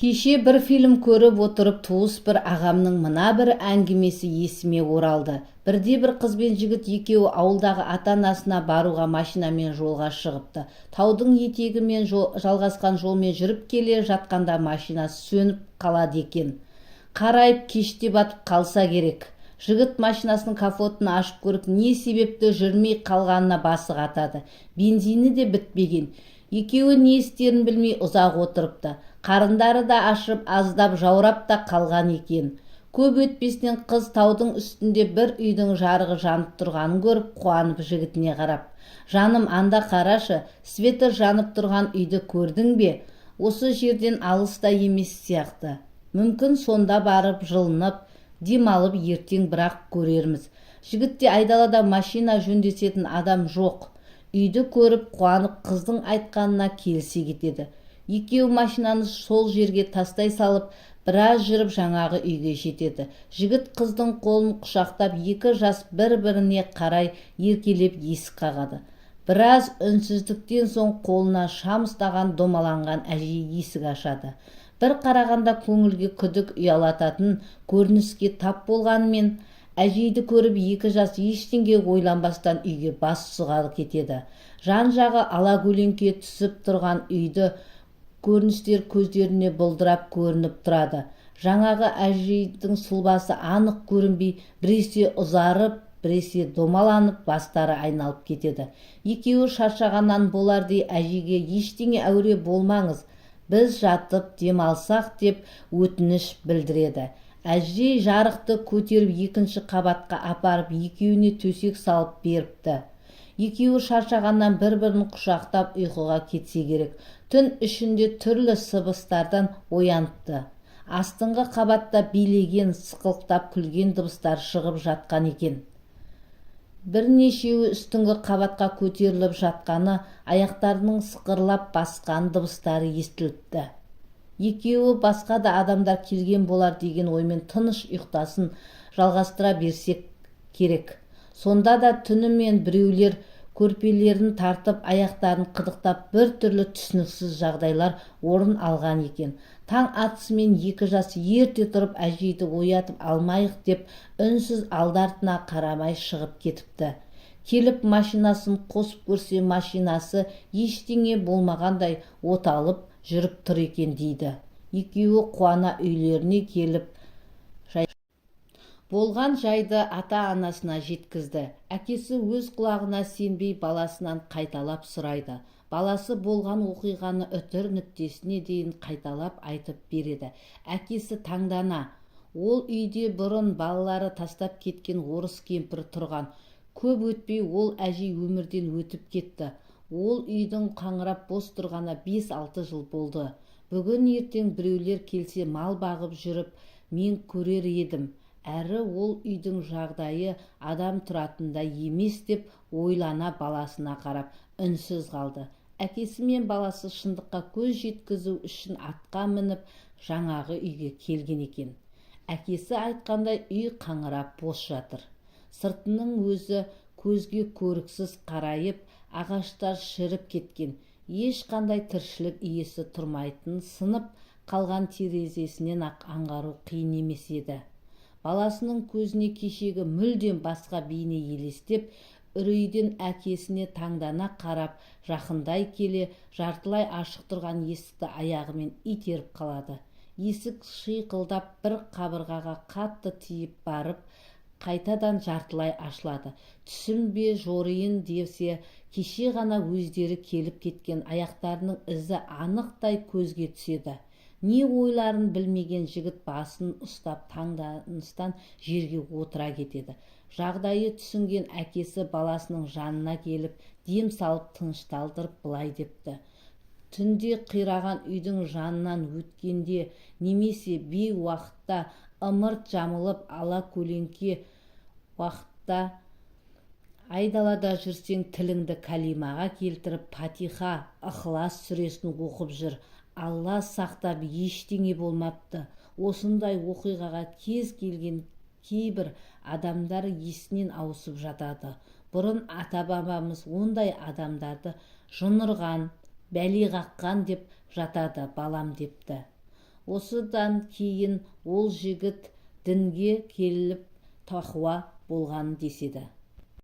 Кеше бір фильм көріп отырып туыс бір ағамның мына бір әңгімесі есіме оралды. Бірде бір қыз бен жігіт екеуі ауылдағы ата-анасына баруға машинамен жолға шығыпты. Таудың етегімен жалғасқан жолмен жүріп келе жатқанда машинасы сөніп қалады екен. Қарайып кеште батып қалса керек. Жігіт машинасының капотын ашып көріп, не себепті жүрмей қалғанына басы қатады. Бензині де бітпеген. Екеуі не істерін білмей ұзақ отырыпты. Қарындары да ашып, аздап жаурап та қалған екен. Көп өтпестен қыз таудың үстінде бір үйдің жарығы жанып тұрғанын көріп, қуанып жігітіне қарап: "Жаным, анда қарашы, светі жанып тұрған үйді көрдің бе? Осы жерден алыста емес сияқты. Мүмкін сонда барып жылынып, демалып ертең бірақ көрерміз." Жігітте айдалада машина жөндесетін адам жоқ. Үйді көріп қуанып қыздың айтқанына келісе кетеді. Екеу машинаны сол жерге тастай салып, біраз жүріп жаңағы үйге жетеді. Жігіт қыздың қолын құшақтап, екі жас бір-біріне қарай еркелеп есік қағады. Біраз үнсіздіктен соң қолына шам ұстаған домаланған әже есік ашады. Бір қарағанда көңілге күдік ұялататын көрініске тап болғанымен, әжейді көріп екі жас ештеңе ойланбастан үйге бас сұғады кетеді. Жан-жағы алакөлеңке түсіп тұрған үйді көріністер көздеріне бұлдырап көрініп тұрады. Жаңағы әжейдің сұлбасы анық көрінбей, біресе ұзарып, біресе домаланып, бастары айналып кетеді. Екеуі шаршағаннан болардай әжеге: "Ештеңе әуре болмаңыз, біз жатып демалсақ" деп өтініш білдіреді. Әже жарықты көтеріп екінші қабатқа апарып, екеуіне төсек салып беріпті. Екеуі шаршағаннан бір-бірін құшақтап ұйқыға кетсе керек. Түн ішінде түрлі сыбыстардан ояныпты. Астыңғы қабатта билеген, сықылықтап күлген дыбыстар шығып жатқан екен. Бірнешеуі үстіңгі қабатқа көтеріліп жатқаны, аяқтарының сықырлап басқан дыбыстары естіліпті. Екеуі басқа да адамдар келген болар деген оймен тыныш ұйықтасын жалғастыра берсек керек. Сонда да түнімен біреулер көрпелерін тартып, аяқтарын қыдықтап, бір түрлі түсініксіз жағдайлар орын алған екен. Таң атысымен екі жас ерте тұрып, әжейді оятып алмайық деп, үнсіз алды-артына қарамай шығып кетіпті. Келіп машинасын қосып көрсе, машинасы ештеңе болмағандай оталып жүріп тұр екен дейді. Екеуі қуана үйлеріне келіп болған жайды ата-анасына жеткізді. Әкесі өз құлағына сенбей баласынан қайталап сұрайды. Баласы болған оқиғаны үтір нүктесіне дейін қайталап айтып береді. Әкесі таңдана. Ол үйде бұрын балалары тастап кеткен орыс кемпір тұрған. Көп өтпей ол әжей өмірден өтіп кетті. Ол үйдің қаңырап бос тұрғаны 5-6 жыл болды. Бүгін ертең біреулер келсе мал бағып жүріп, мен көрер едім. Әрі ол үйдің жағдайы адам тұратындай емес деп ойлана баласына қарап үнсіз қалды. Әкесі мен баласы шындыққа көз жеткізу үшін атқа мініп жаңағы үйге келген екен. Әкесі айтқандай үй қаңырап бос жатыр. Сыртының өзі көзге көріксіз қарайып, ағаштар шіріп кеткен. Ешқандай тіршілік иесі тұрмайтын, сынып қалған терезесінен ақ аңғару қиын емес еді. Баласының көзіне кешегі мүлдем басқа бейне елестеп, үрейден әкесіне таңдана қарап, жақындай келе, жартылай ашық тұрған есікті аяғымен итеріп қалады. Есік шиқылдап бір қабырғаға қатты тиіп барып, қайтадан жартылай ашылады. Түсінбе жорайын десе, кеше ғана өздері келіп кеткен аяқтарының ізі анықтай көзге түседі. Не ойларын білмеген жігіт басын ұстап таңданыстан жерге отыра кетеді. Жағдайы түсінген әкесі баласының жанына келіп, дем салып тынышталдырып былай депті: "Түнде қираған үйдің жанынан өткенде, немесе бейуақытта ымырт жамылып ала көлеңке уақытта айдалада жүрсең, тіліңді кәлимаға келтіріп, Патиха, Ықылас сүресін оқып жүр. Алла сақтап, ештеңе болмапты." Осындай оқиғаға кез келген кейбір адамдар есінен ауысып жатады. Бұрын ата-бабамыз ондай адамдарды жынырған, бәле қаққан деп жатады. Балам депті: осыдан кейін ол жігіт дінге келіп тақуа болған деседі.